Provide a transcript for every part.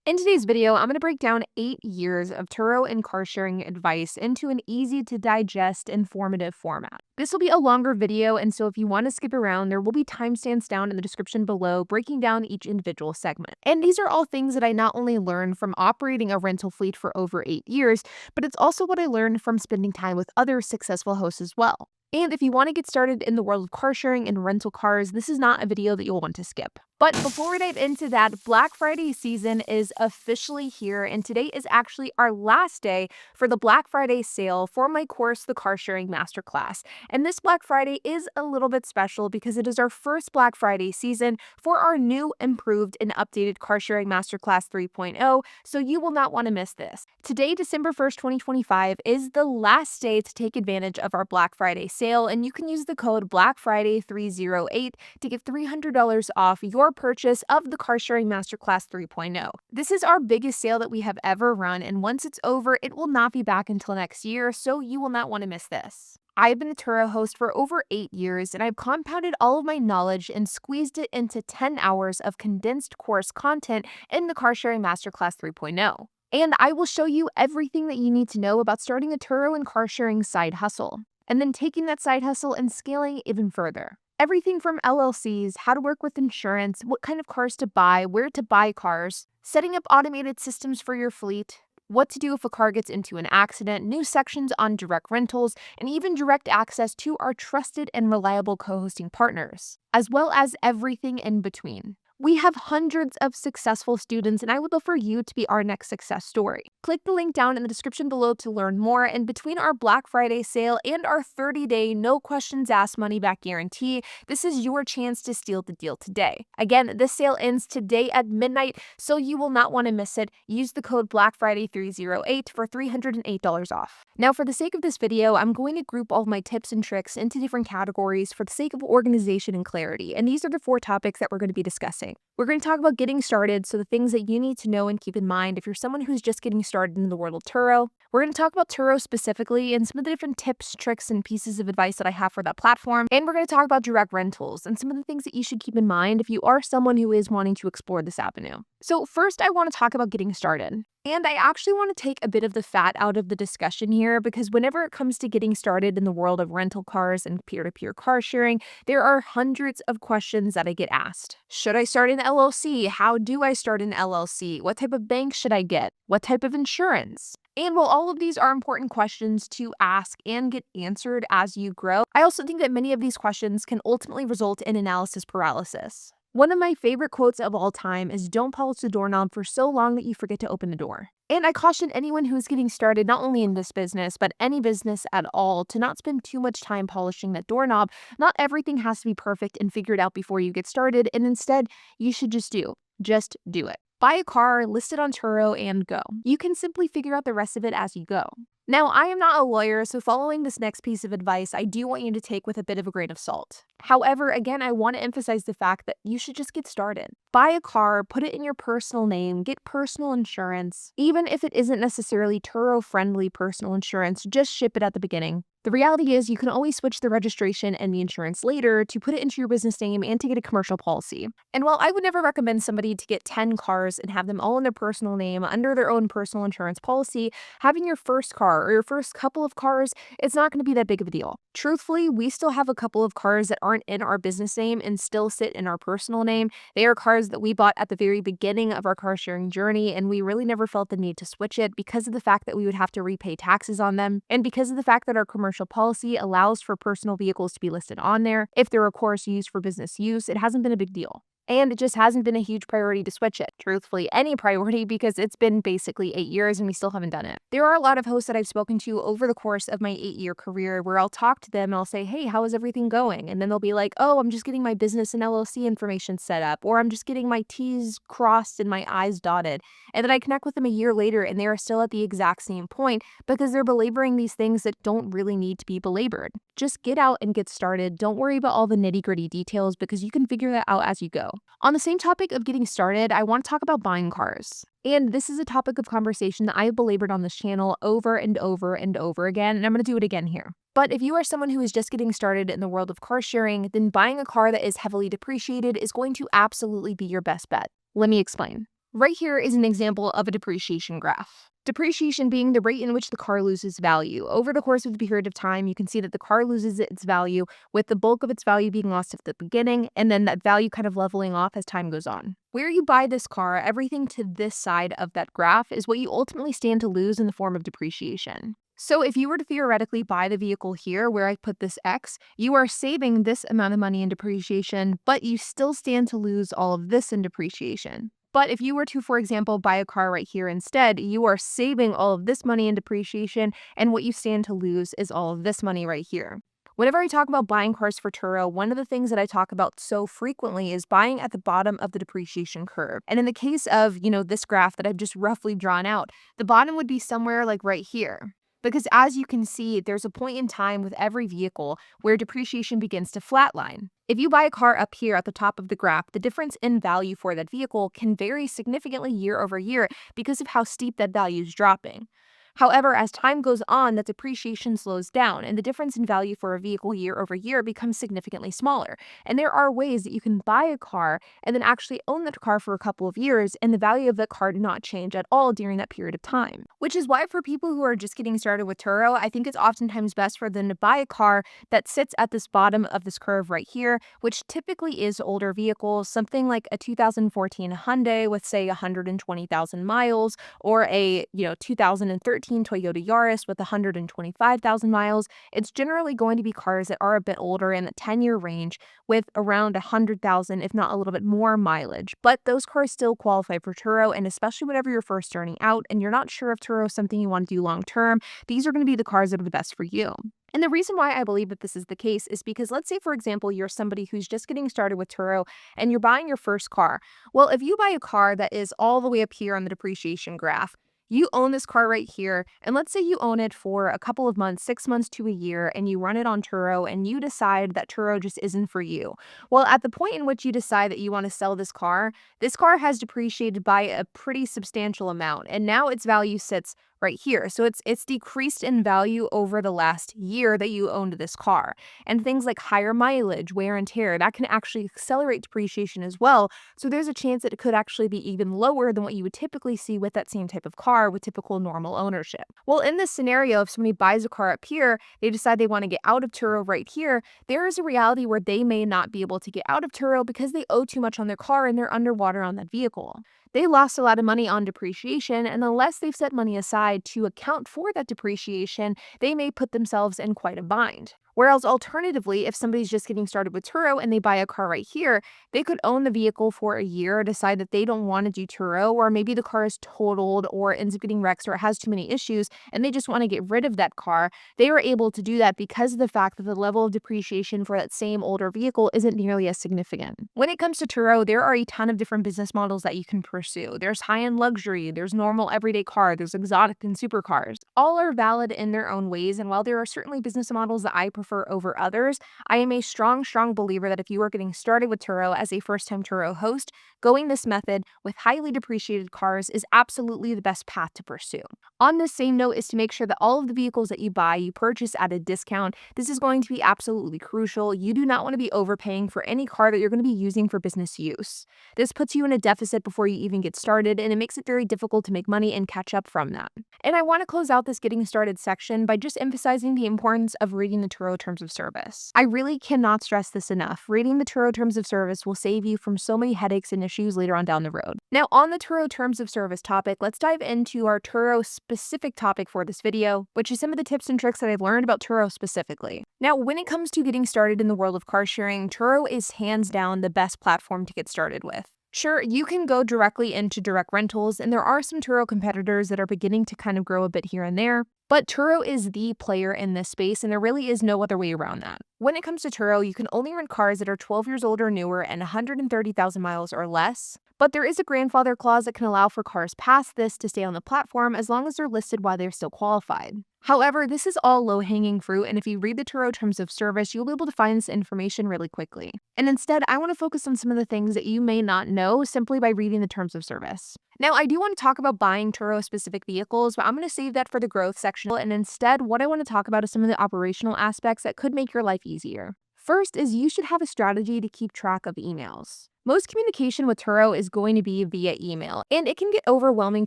In today's video, I'm going to break down 8 years of Turo and car sharing advice into an easy to digest, informative format. This will be a longer video, and so if you want to skip around, there will be timestamps down in the description below breaking down each individual segment. And these are all things that I not only learned from operating a rental fleet for over 8 years, but it's also what I learned from spending time with other successful hosts as well. And if you want to get started in the world of car sharing and rental cars, this is not a video that you'll want to skip. But before we dive into that, Black Friday season is officially here, and today is actually our last day for the Black Friday sale for my course, the Car Sharing Masterclass. And this Black Friday is a little bit special because it is our first Black Friday season for our new, improved, and updated Car Sharing Masterclass 3.0, so you will not want to miss this. Today, December 1st, 2025, is the last day to take advantage of our Black Friday sale, and you can use the code BlackFriday308 to get $300 off your purchase of the Car Sharing Masterclass 3.0. This is our biggest sale that we have ever run, and once it's over, it will not be back until next year, so you will not want to miss this. I've been a Turo host for over 8 years, and I've compounded all of my knowledge and squeezed it into 10 hours of condensed course content in the Car Sharing Masterclass 3.0. And I will show you everything that you need to know about starting a Turo and car sharing side hustle, and then taking that side hustle and scaling even further. Everything from LLCs, how to work with insurance, what kind of cars to buy, where to buy cars, setting up automated systems for your fleet, what to do if a car gets into an accident, new sections on direct rentals, and even direct access to our trusted and reliable co-hosting partners, as well as everything in between. We have hundreds of successful students, and I would love for you to be our next success story. Click the link down in the description below to learn more, and between our Black Friday sale and our 30-day no questions asked money back guarantee, this is your chance to steal the deal today. Again, this sale ends today at midnight, so you will not want to miss it. Use the code BlackFriday308 for $308 off. Now, for the sake of this video, I'm going to group all of my tips and tricks into different categories for the sake of organization and clarity, and these are the 4 topics that we're going to be discussing. We're going to talk about getting started, so the things that you need to know and keep in mind if you're someone who's just getting started in the world of Turo. We're going to talk about Turo specifically and some of the different tips, tricks, and pieces of advice that I have for that platform. And we're going to talk about direct rentals and some of the things that you should keep in mind if you are someone who is wanting to explore this avenue. So first, I want to talk about getting started. And I actually want to take a bit of the fat out of the discussion here because whenever it comes to getting started in the world of rental cars and peer-to-peer car sharing, there are hundreds of questions that I get asked. Should I start an LLC? How do I start an LLC? What type of bank should I get? What type of insurance? And while all of these are important questions to ask and get answered as you grow, I also think that many of these questions can ultimately result in analysis paralysis. One of my favorite quotes of all time is, "Don't polish the doorknob for so long that you forget to open the door." And I caution anyone who is getting started, not only in this business, but any business at all, to not spend too much time polishing that doorknob. Not everything has to be perfect and figured out before you get started, and instead, you should just do it. Buy a car, list it on Turo, and go. You can simply figure out the rest of it as you go. Now, I am not a lawyer, so following this next piece of advice, I do want you to take with a bit of a grain of salt. However, again, I want to emphasize the fact that you should just get started. Buy a car, put it in your personal name, get personal insurance. Even if it isn't necessarily Turo-friendly personal insurance, just ship it at the beginning. The reality is you can always switch the registration and the insurance later to put it into your business name and to get a commercial policy. And while I would never recommend somebody to get 10 cars and have them all in their personal name under their own personal insurance policy, having your first car or your first couple of cars, it's not going to be that big of a deal. Truthfully, we still have a couple of cars that aren't in our business name and still sit in our personal name. They are cars that we bought at the very beginning of our car sharing journey, and we really never felt the need to switch it because of the fact that we would have to repay taxes on them, and because of the fact that our commercial policy allows for personal vehicles to be listed on there. If they're of course used for business use, it hasn't been a big deal. And it just hasn't been a huge priority to switch it. Truthfully, any priority, because it's been basically 8 years and we still haven't done it. There are a lot of hosts that I've spoken to over the course of my 8-year career where I'll talk to them and I'll say, "Hey, how is everything going?" And then they'll be like, "Oh, I'm just getting my business and LLC information set up," or "I'm just getting my T's crossed and my I's dotted." And then I connect with them a year later and they are still at the exact same point because they're belaboring these things that don't really need to be belabored. Just get out and get started. Don't worry about all the nitty-gritty details because you can figure that out as you go. On the same topic of getting started, I want to talk about buying cars. And this is a topic of conversation that I have belabored on this channel over and over and over again, and I'm going to do it again here. But if you are someone who is just getting started in the world of car sharing, then buying a car that is heavily depreciated is going to absolutely be your best bet. Let me explain. Right here is an example of a depreciation graph. Depreciation being the rate in which the car loses value. Over the course of the period of time, you can see that the car loses its value, with the bulk of its value being lost at the beginning, and then that value kind of leveling off as time goes on. Where you buy this car, everything to this side of that graph is what you ultimately stand to lose in the form of depreciation. So if you were to theoretically buy the vehicle here where I put this X, you are saving this amount of money in depreciation, but you still stand to lose all of this in depreciation. But if you were to, for example, buy a car right here instead, you are saving all of this money in depreciation, and what you stand to lose is all of this money right here. Whenever I talk about buying cars for Turo, one of the things that I talk about so frequently is buying at the bottom of the depreciation curve. And in the case of, this graph that I've just roughly drawn out, the bottom would be somewhere like right here. Because as you can see, there's a point in time with every vehicle where depreciation begins to flatline. If you buy a car up here at the top of the graph, the difference in value for that vehicle can vary significantly year over year because of how steep that value is dropping. However, as time goes on, that depreciation slows down and the difference in value for a vehicle year over year becomes significantly smaller. And there are ways that you can buy a car and then actually own that car for a couple of years and the value of that car not change at all during that period of time. Which is why for people who are just getting started with Turo, I think it's oftentimes best for them to buy a car that sits at this bottom of this curve right here, which typically is older vehicles, something like a 2014 Hyundai with say 120,000 miles, or a 2013 Toyota Yaris with 125,000 miles. It's generally going to be cars that are a bit older in the 10-year range with around 100,000, if not a little bit more mileage. But those cars still qualify for Turo, and especially whenever you're first starting out and you're not sure if Turo is something you want to do long term, these are going to be the cars that are the best for you. And the reason why I believe that this is the case is because let's say, for example, you're somebody who's just getting started with Turo and you're buying your first car. Well, if you buy a car that is all the way up here on the depreciation graph, you own this car right here, and let's say you own it for a couple of months, 6 months to a year, and you run it on Turo, and you decide that Turo just isn't for you. Well, at the point in which you decide that you want to sell this car has depreciated by a pretty substantial amount, and now its value sits right here. So it's decreased in value over the last year that you owned this car. And things like higher mileage, wear and tear, that can actually accelerate depreciation as well. So there's a chance that it could actually be even lower than what you would typically see with that same type of car with typical normal ownership. Well, in this scenario, if somebody buys a car up here, they decide they want to get out of Turo right here, there is a reality where they may not be able to get out of Turo because they owe too much on their car and they're underwater on that vehicle. They lost a lot of money on depreciation, and unless they've set money aside to account for that depreciation, they may put themselves in quite a bind. Whereas alternatively, if somebody's just getting started with Turo and they buy a car right here, they could own the vehicle for a year, decide that they don't want to do Turo, or maybe the car is totaled or ends up getting wrecked or it has too many issues and they just want to get rid of that car. They are able to do that because of the fact that the level of depreciation for that same older vehicle isn't nearly as significant. When it comes to Turo, there are a ton of different business models that you can pursue. There's high-end luxury, there's normal everyday car, there's exotic and supercars. All are valid in their own ways, and while there are certainly business models that I prefer over others, I am a strong believer that if you are getting started with Turo as a first-time Turo host, going this method with highly depreciated cars is absolutely the best path to pursue. On this same note is to make sure that all of the vehicles that you buy, you purchase at a discount. This is going to be absolutely crucial. You do not want to be overpaying for any car that you're going to be using for business use. This puts you in a deficit before you even get started, and it makes it very difficult to make money and catch up from that. And I want to close out this getting started section by just emphasizing the importance of reading the Turo terms of service. I really cannot stress this enough. Reading the Turo terms of service will save you from so many headaches and issues later on down the road. Now, on the Turo terms of service topic, let's dive into our Turo specific topic for this video, which is some of the tips and tricks that I've learned about Turo specifically. Now, when it comes to getting started in the world of car sharing, Turo is hands down the best platform to get started with. Sure, you can go directly into direct rentals, and there are some Turo competitors that are beginning to kind of grow a bit here and there, but Turo is the player in this space, and there really is no other way around that. When it comes to Turo, you can only rent cars that are 12 years old or newer and 130,000 miles or less, but there is a grandfather clause that can allow for cars past this to stay on the platform as long as they're listed while they're still qualified. However, this is all low-hanging fruit, and if you read the Turo terms of service, you'll be able to find this information really quickly. And instead, I want to focus on some of the things that you may not know simply by reading the terms of service. Now, I do want to talk about buying Turo-specific vehicles, but I'm going to save that for the growth section, and instead, what I want to talk about is some of the operational aspects that could make your life easier. First is you should have a strategy to keep track of emails. Most communication with Turo is going to be via email, and it can get overwhelming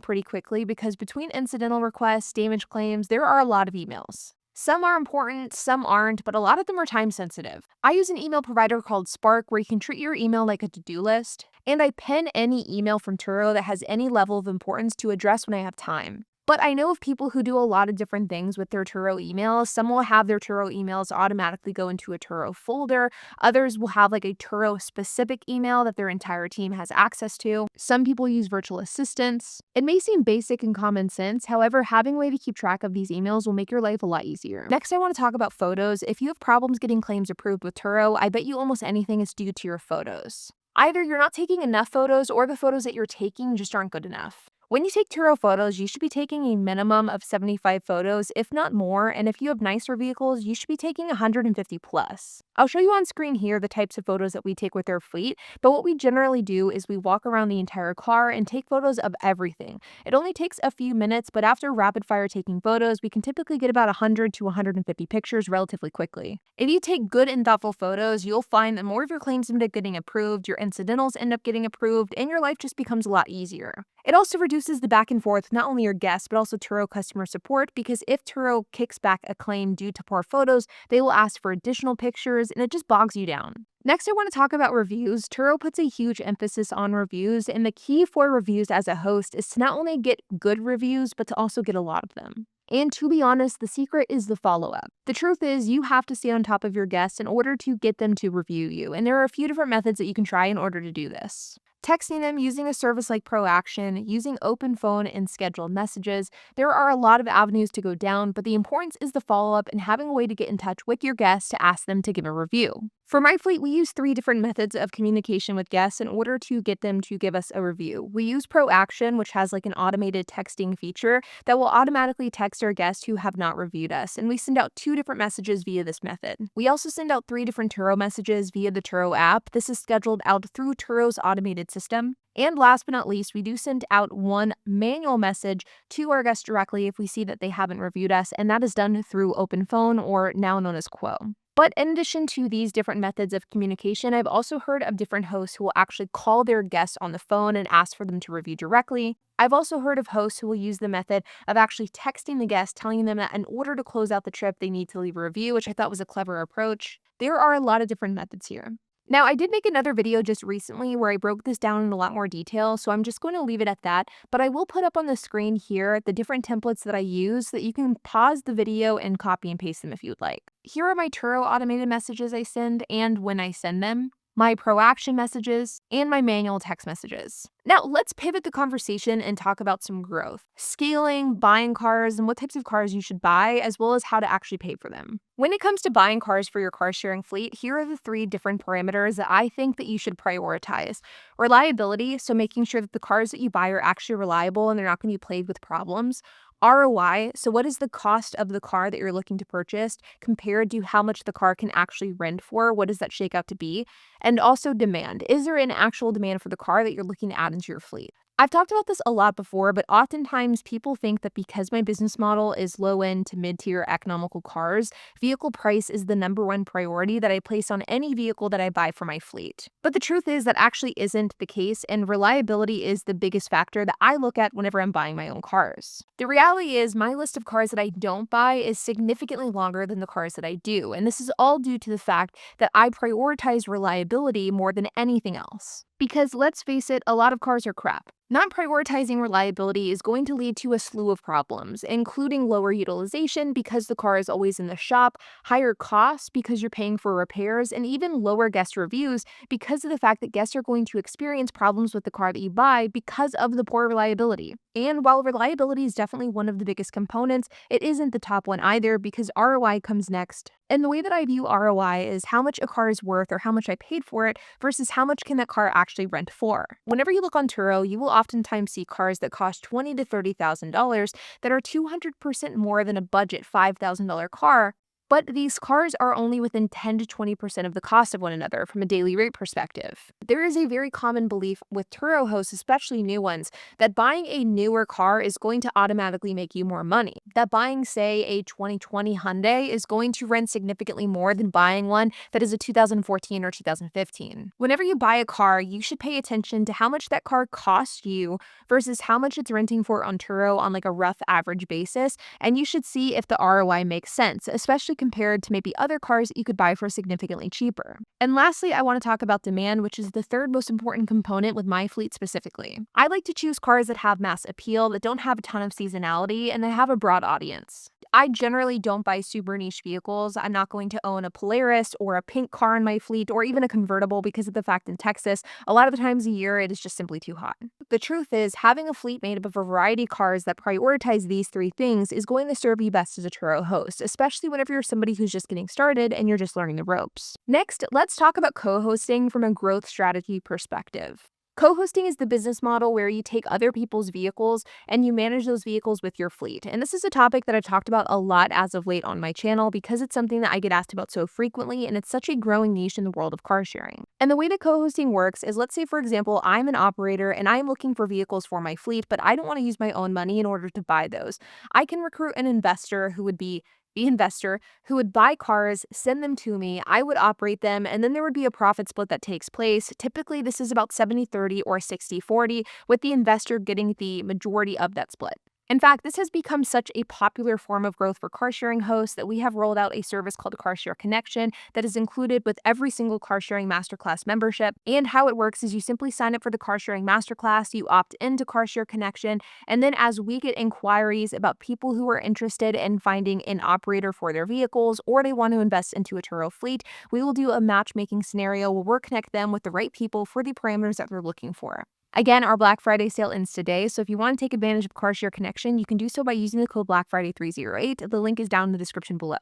pretty quickly because between incidental requests, damage claims, there are a lot of emails. Some are important, some aren't, but a lot of them are time sensitive. I use an email provider called Spark where you can treat your email like a to-do list, and I pen any email from Turo that has any level of importance to address when I have time. But I know of people who do a lot of different things with their Turo emails. Some will have their Turo emails automatically go into a Turo folder. Others will have like a Turo specific email that their entire team has access to. Some people use virtual assistants. It may seem basic and common sense. However, having a way to keep track of these emails will make your life a lot easier. Next, I want to talk about photos. If you have problems getting claims approved with Turo, I bet you almost anything is due to your photos. Either you're not taking enough photos or the photos that you're taking just aren't good enough. When you take Turo photos, you should be taking a minimum of 75 photos, if not more, and if you have nicer vehicles, you should be taking 150 plus. I'll show you on screen here the types of photos that we take with our fleet, but what we generally do is we walk around the entire car and take photos of everything. It only takes a few minutes, but after rapid fire taking photos, we can typically get about 100 to 150 pictures relatively quickly. If you take good and thoughtful photos, you'll find that more of your claims end up getting approved, your incidentals end up getting approved, and your life just becomes a lot easier. It also reduces the back and forth with not only your guests, but also Turo customer support, because if Turo kicks back a claim due to poor photos, they will ask for additional pictures and it just bogs you down. Next, I want to talk about reviews. Turo puts a huge emphasis on reviews, and the key for reviews as a host is to not only get good reviews, but to also get a lot of them. And to be honest, the secret is the follow-up. The truth is, you have to stay on top of your guests in order to get them to review you, and there are a few different methods that you can try in order to do this. Texting them, using a service like ProAction, using open phone and scheduled messages. There are a lot of avenues to go down, but the importance is the follow-up and having a way to get in touch with your guests to ask them to give a review. For my fleet, we use 3 different methods of communication with guests in order to get them to give us a review. We use ProAction, which has like an automated texting feature that will automatically text our guests who have not reviewed us, and we send out 2 different messages via this method. We also send out 3 different Turo messages via the Turo app. This is scheduled out through Turo's automated system. And last but not least, we do send out 1 manual message to our guests directly if we see that they haven't reviewed us, and that is done through Open Phone, or now known as Quo. But in addition to these different methods of communication, I've also heard of different hosts who will actually call their guests on the phone and ask for them to review directly. I've also heard of hosts who will use the method of actually texting the guest, telling them that in order to close out the trip, they need to leave a review, which I thought was a clever approach. There are a lot of different methods here. Now, I did make another video just recently where I broke this down in a lot more detail, so I'm just going to leave it at that, but I will put up on the screen here the different templates that I use so that you can pause the video and copy and paste them if you'd like. Here are my Turo automated messages I send and when I send them, my ProAction messages, and my manual text messages. Now, let's pivot the conversation and talk about some growth, scaling, buying cars, and what types of cars you should buy, as well as how to actually pay for them. When it comes to buying cars for your car sharing fleet, here are the 3 different parameters that I think that you should prioritize. Reliability, so making sure that the cars that you buy are actually reliable and they're not going to be plagued with problems. ROI, so what is the cost of the car that you're looking to purchase compared to how much the car can actually rent for? What does that shake out to be? And also demand. Is there an actual demand for the car that you're looking to add into your fleet? I've talked about this a lot before, but oftentimes people think that because my business model is low-end to mid-tier economical cars, vehicle price is the #1 priority that I place on any vehicle that I buy for my fleet. But the truth is that actually isn't the case, and reliability is the biggest factor that I look at whenever I'm buying my own cars. The reality is my list of cars that I don't buy is significantly longer than the cars that I do, and this is all due to the fact that I prioritize reliability more than anything else. Because let's face it, a lot of cars are crap. Not prioritizing reliability is going to lead to a slew of problems, including lower utilization because the car is always in the shop, higher costs because you're paying for repairs, and even lower guest reviews because of the fact that guests are going to experience problems with the car that you buy because of the poor reliability. And while reliability is definitely one of the biggest components, it isn't the top one either because ROI comes next. And the way that I view ROI is how much a car is worth or how much I paid for it versus how much can that car actually rent for. Whenever you look on Turo, you will oftentimes see cars that cost $20,000 to $30,000 that are 200% more than a budget $5,000 car. but these cars are only within 10 to 20% of the cost of one another from a daily rate perspective. There is a very common belief with Turo hosts, especially new ones, that buying a newer car is going to automatically make you more money. That buying, say, a 2020 Hyundai is going to rent significantly more than buying one that is a 2014 or 2015. Whenever you buy a car, you should pay attention to how much that car costs you versus how much it's renting for on Turo on like a rough average basis, and you should see if the ROI makes sense, especially compared to maybe other cars that you could buy for significantly cheaper. And lastly, I want to talk about demand, which is the third most important component with my fleet specifically. I like to choose cars that have mass appeal, that don't have a ton of seasonality, and that have a broad audience. I generally don't buy super niche vehicles. I'm not going to own a Polaris or a pink car in my fleet or even a convertible because of the fact in Texas, a lot of the times a year it is just simply too hot. The truth is, having a fleet made up of a variety of cars that prioritize these three things is going to serve you best as a Turo host, especially whenever you're somebody who's just getting started and you're just learning the ropes. Next, let's talk about co-hosting from a growth strategy perspective. Co-hosting is the business model where you take other people's vehicles and you manage those vehicles with your fleet. And this is a topic that I've talked about a lot as of late on my channel because it's something that I get asked about so frequently, and it's such a growing niche in the world of car sharing. And the way that co-hosting works is, let's say, for example, I'm an operator and I'm looking for vehicles for my fleet, but I don't want to use my own money in order to buy those. I can recruit an investor who would be the investor who would buy cars, send them to me, I would operate them, and then there would be a profit split that takes place. Typically, this is about 70-30 or 60-40, with the investor getting the majority of that split. In fact, this has become such a popular form of growth for car sharing hosts that we have rolled out a service called Car Share Connection that is included with every single car sharing masterclass membership. And how it works is you simply sign up for the car sharing masterclass, you opt into Car Share Connection, and then as we get inquiries about people who are interested in finding an operator for their vehicles or they want to invest into a Turo fleet, we will do a matchmaking scenario where we'll connect them with the right people for the parameters that they're looking for. Again, our Black Friday sale ends today, so if you want to take advantage of Car Share Connection, you can do so by using the code BlackFriday308. The link is down in the description below.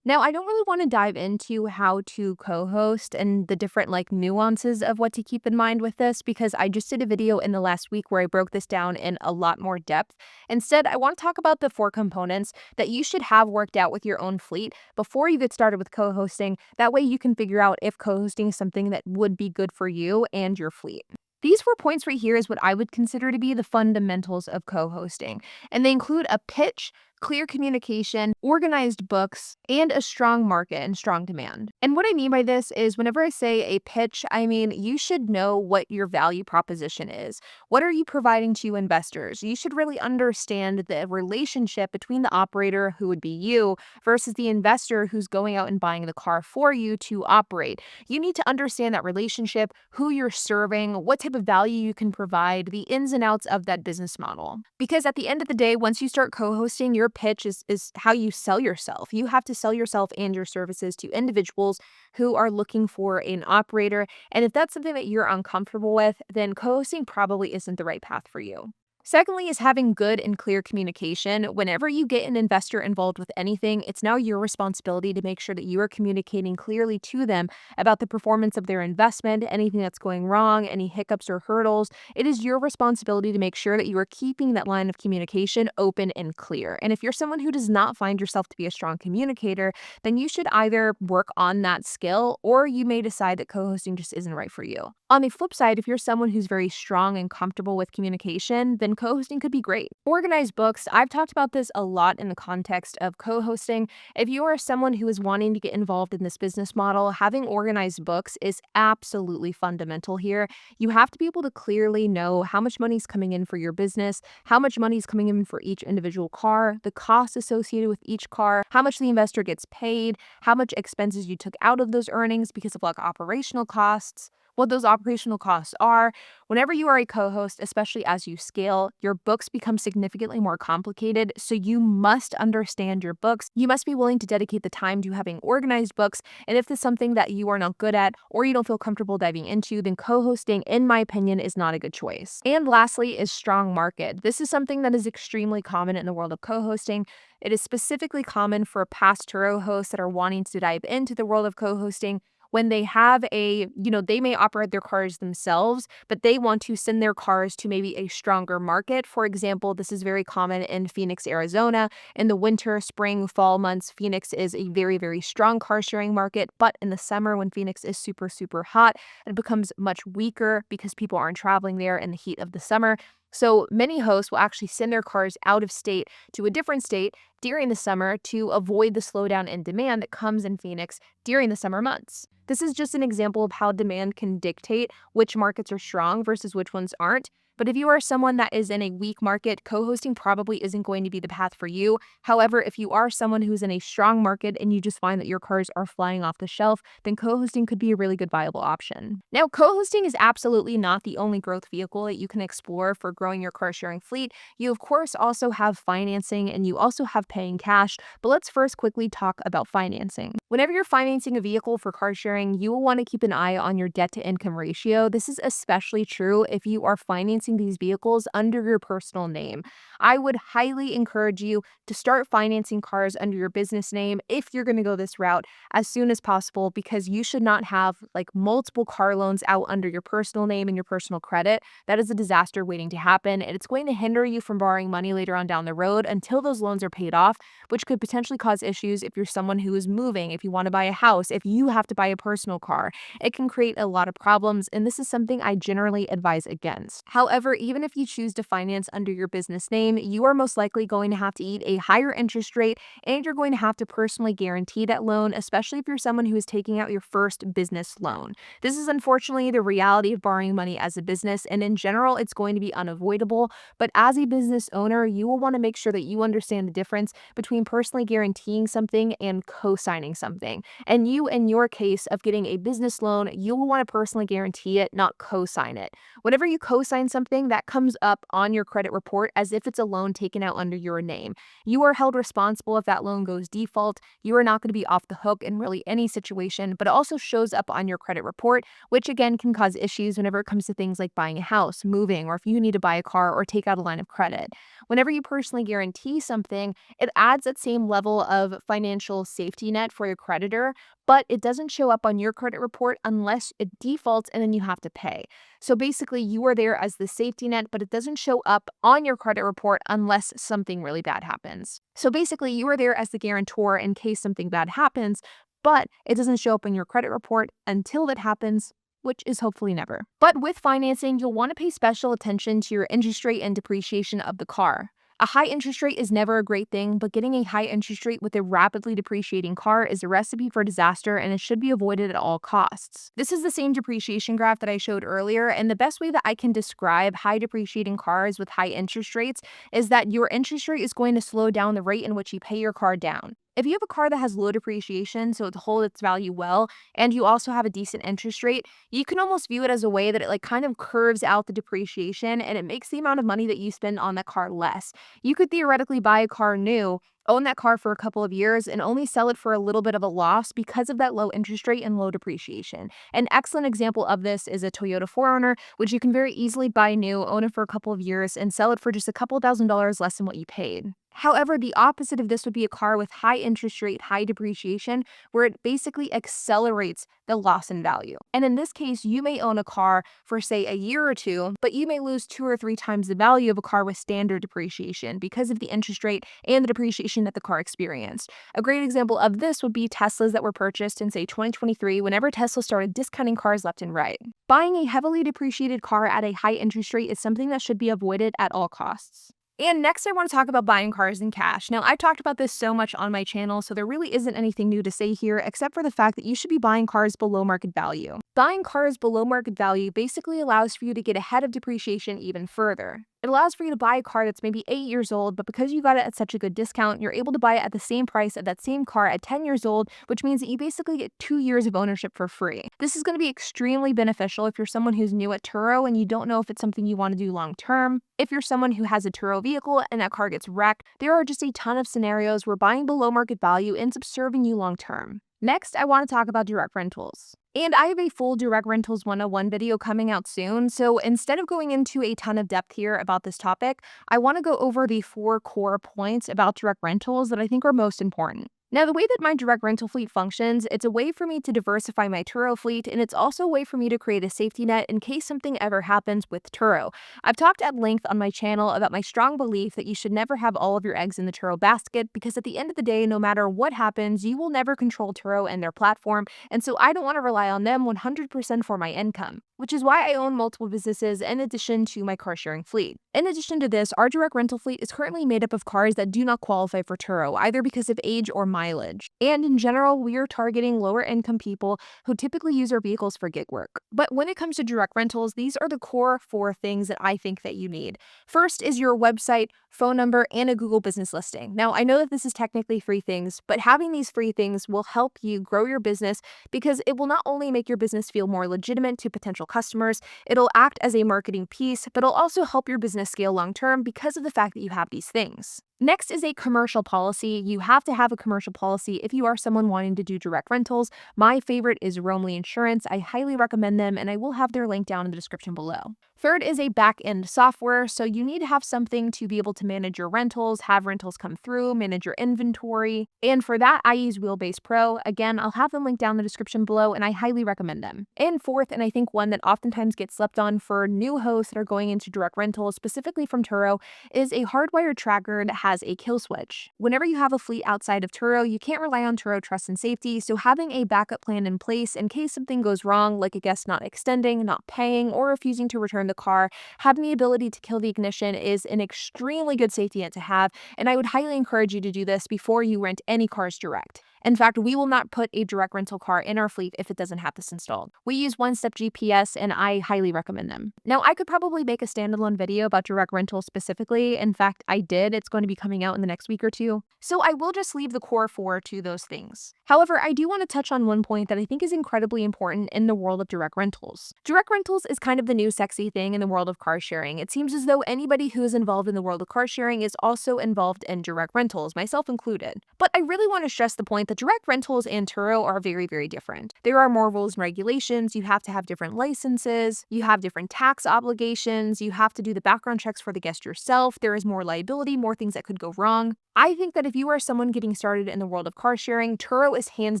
Now, I don't really want to dive into how to co-host and the different nuances of what to keep in mind with this because I just did a video in the last week where I broke this down in a lot more depth. Instead, I want to talk about the 4 components that you should have worked out with your own fleet before you get started with co-hosting. That way you can figure out if co-hosting is something that would be good for you and your fleet. These 4 points right here is what I would consider to be the fundamentals of co-hosting, and they include a pitch, clear communication, organized books, and a strong market and strong demand. And what I mean by this is whenever I say a pitch, I mean you should know what your value proposition is. What are you providing to investors? You should really understand the relationship between the operator, who would be you, versus the investor who's going out and buying the car for you to operate. You need to understand that relationship, who you're serving, what type of value you can provide, the ins and outs of that business model. Because at the end of the day, once you start co-hosting, your pitch is how you sell yourself. You have to sell yourself and your services to individuals who are looking for an operator. And if that's something that you're uncomfortable with, then co-hosting probably isn't the right path for you. Secondly is having good and clear communication. Whenever you get an investor involved with anything, it's now your responsibility to make sure that you are communicating clearly to them about the performance of their investment, anything that's going wrong, any hiccups or hurdles. It is your responsibility to make sure that you are keeping that line of communication open and clear. And if you're someone who does not find yourself to be a strong communicator, then you should either work on that skill or you may decide that co-hosting just isn't right for you. On the flip side, if you're someone who's very strong and comfortable with communication, then co-hosting could be great. Organized books, I've talked about this a lot in the context of co-hosting. If you are someone who is wanting to get involved in this business model, having organized books is absolutely fundamental here. You have to be able to clearly know how much money is coming in for your business, how much money is coming in for each individual car, the costs associated with each car, how much the investor gets paid, how much expenses you took out of those earnings because of operational costs, what those operational costs are. Whenever you are a co-host, especially as you scale, your books become significantly more complicated, so you must understand your books. You must be willing to dedicate the time to having organized books, and if this is something that you are not good at or you don't feel comfortable diving into, then co-hosting, in my opinion, is not a good choice. And lastly is strong market. This is something that is extremely common in the world of co-hosting. It is specifically common for past Turo hosts that are wanting to dive into the world of co-hosting. when they have they may operate their cars themselves, but they want to send their cars to maybe a stronger market. For example, this is very common in Phoenix, Arizona. In the winter, spring, fall months, Phoenix is a very, very strong car sharing market. But in the summer, when Phoenix is super, super hot, it becomes much weaker because people aren't traveling there in the heat of the summer. So many hosts will actually send their cars out of state to a different state during the summer to avoid the slowdown in demand that comes in Phoenix during the summer months. This is just an example of how demand can dictate which markets are strong versus which ones aren't. But if you are someone that is in a weak market, co-hosting probably isn't going to be the path for you. However, if you are someone who's in a strong market and you just find that your cars are flying off the shelf, then co-hosting could be a really good viable option. Now, co-hosting is absolutely not the only growth vehicle that you can explore for growing your car sharing fleet. You, of course, also have financing and you also have paying cash. But let's first quickly talk about financing. Whenever you're financing a vehicle for car sharing, you will want to keep an eye on your debt to income ratio. This is especially true if you are financing these vehicles under your personal name. I would highly encourage you to start financing cars under your business name if you're going to go this route as soon as possible, because you should not have like multiple car loans out under your personal name and your personal credit. That is a disaster waiting to happen, and it's going to hinder you from borrowing money later on down the road until those loans are paid off, which could potentially cause issues if you're someone who is moving, if you want to buy a house, if you have to buy a personal car. It can create a lot of problems, and this is something I generally advise against. However, even if you choose to finance under your business name, you are most likely going to have to eat a higher interest rate, and you're going to have to personally guarantee that loan, especially if you're someone who is taking out your first business loan. This is unfortunately the reality of borrowing money as a business, and in general, it's going to be unavoidable. But as a business owner, you will want to make sure that you understand the difference between personally guaranteeing something and co-signing something. And you, in your case of getting a business loan, you will want to personally guarantee it, not co-sign it. Whenever you co-sign something, that comes up on your credit report as if it's a loan taken out under your name. You are held responsible if that loan goes default. You are not going to be off the hook in really any situation, but it also shows up on your credit report, which again can cause issues whenever it comes to things like buying a house, moving, or if you need to buy a car or take out a line of credit. Whenever you personally guarantee something, it adds that same level of financial safety net for your creditor, but it doesn't show up on your credit report unless it defaults and then you have to pay. So basically, you are there as the safety net, but it doesn't show up on your credit report unless something really bad happens. So basically, you are there as the guarantor in case something bad happens, but it doesn't show up in your credit report until that happens, which is hopefully never. But with financing, you'll want to pay special attention to your interest rate and depreciation of the car. A high interest rate is never a great thing, but getting a high interest rate with a rapidly depreciating car is a recipe for disaster, and it should be avoided at all costs. This is the same depreciation graph that I showed earlier, and the best way that I can describe high depreciating cars with high interest rates is that your interest rate is going to slow down the rate in which you pay your car down. If you have a car that has low depreciation, so it holds its value well, and you also have a decent interest rate, you can almost view it as a way that it like kind of curves out the depreciation, and it makes the amount of money that you spend on that car less. You could theoretically buy a car new, own that car for a couple of years, and only sell it for a little bit of a loss because of that low interest rate and low depreciation. An excellent example of this is a Toyota 4Runner, which you can very easily buy new, own it for a couple of years, and sell it for just a couple $1,000s less than what you paid. However, the opposite of this would be a car with high interest rate, high depreciation, where it basically accelerates the loss in value. And in this case, you may own a car for, say, a year or two, but you may lose 2 or 3 times the value of a car with standard depreciation because of the interest rate and the depreciation that the car experienced. A great example of this would be Teslas that were purchased in, say, 2023, whenever Tesla started discounting cars left and right. Buying a heavily depreciated car at a high interest rate is something that should be avoided at all costs. And next, I want to talk about buying cars in cash. Now, I've talked about this so much on my channel, so there really isn't anything new to say here, except for the fact that you should be buying cars below market value. Buying cars below market value basically allows for you to get ahead of depreciation even further. It allows for you to buy a car that's maybe 8 years old, but because you got it at such a good discount, you're able to buy it at the same price of that same car at 10 years old, which means that you basically get 2 years of ownership for free. This is going to be extremely beneficial if you're someone who's new at Turo and you don't know if it's something you want to do long term. If you're someone who has a Turo vehicle and that car gets wrecked, there are just a ton of scenarios where buying below market value ends up serving you long term. Next, I want to talk about direct rentals. And I have a full direct rentals 101 video coming out soon, so instead of going into a ton of depth here about this topic, I want to go over the 4 core points about direct rentals that I think are most important. Now, the way that my direct rental fleet functions, it's a way for me to diversify my Turo fleet, and it's also a way for me to create a safety net in case something ever happens with Turo. I've talked at length on my channel about my strong belief that you should never have all of your eggs in the Turo basket because at the end of the day, no matter what happens, you will never control Turo and their platform, and so I don't want to rely on them 100% for my income, which is why I own multiple businesses in addition to my car sharing fleet. In addition to this, our direct rental fleet is currently made up of cars that do not qualify for Turo, either because of age or mileage. And in general, we are targeting lower income people who typically use our vehicles for gig work. But when it comes to direct rentals, these are the core four things that I think that you need. First is your website, phone number, and a Google business listing. Now, I know that this is technically free things, but having these free things will help you grow your business because it will not only make your business feel more legitimate to potential customers, it'll act as a marketing piece, but it'll also help your business scale long term because of the fact that you have these things. Next is a commercial policy. You have to have a commercial policy if you are someone wanting to do direct rentals. My favorite is Roamly Insurance. I highly recommend them, and I will have their link down in the description below. Third is a back-end software. So you need to have something to be able to manage your rentals, have rentals come through, manage your inventory. And for that, I use Wheelbase Pro. Again, I'll have them linked down in the description below, and I highly recommend them. And fourth, and I think one that oftentimes gets slept on for new hosts that are going into direct rentals, specifically from Turo, is a hardwired tracker that has a kill switch. Whenever you have a fleet outside of Turo, you can't rely on Turo trust and safety, so having a backup plan in place in case something goes wrong, like a guest not extending, not paying, or refusing to return the car, having the ability to kill the ignition is an extremely good safety net to have, and I would highly encourage you to do this before you rent any cars direct. In fact, we will not put a direct rental car in our fleet if it doesn't have this installed. We use one-step GPS, and I highly recommend them. Now, I could probably make a standalone video about direct rentals specifically. In fact, I did. It's going to be coming out in the next week or two. So I will just leave the core four to those things. However, I do want to touch on one point that I think is incredibly important in the world of direct rentals. Direct rentals is kind of the new sexy thing in the world of car sharing. It seems as though anybody who is involved in the world of car sharing is also involved in direct rentals, myself included. But I really want to stress the point that direct rentals and Turo are very, very different. There are more rules and regulations. You have to have different licenses. You have different tax obligations. You have to do the background checks for the guest yourself. There is more liability, more things that could go wrong. I think that if you are someone getting started in the world of car sharing, Turo is hands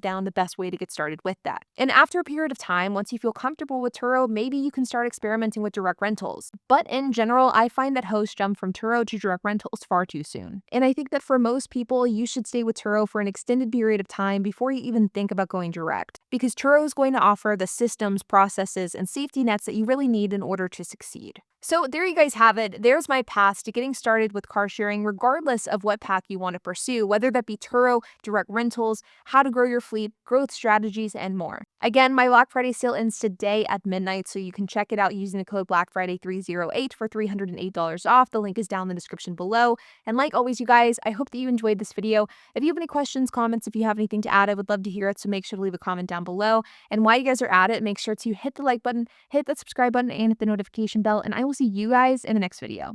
down the best way to get started with that. And after a period of time, once you feel comfortable with Turo, maybe you can start experimenting with direct rentals. But in general, I find that hosts jump from Turo to direct rentals far too soon. And I think that for most people, you should stay with Turo for an extended period of time before you even think about going direct. Because Turo is going to offer the systems, processes, and safety nets that you really need in order to succeed. So there you guys have it. There's my path to getting started with car sharing, regardless of what path you want to pursue, whether that be Turo, direct rentals, how to grow your fleet, growth strategies, and more. Again, my Black Friday sale ends today at midnight, so you can check it out using the code BlackFriday308 for $308 off. The link is down in the description below. And like always, you guys, I hope that you enjoyed this video. If you have any questions, comments, if you have anything to add, I would love to hear it, so make sure to leave a comment down below. And while you guys are at it, make sure to hit the like button, hit that subscribe button, and hit the notification bell, and I will see you guys in the next video.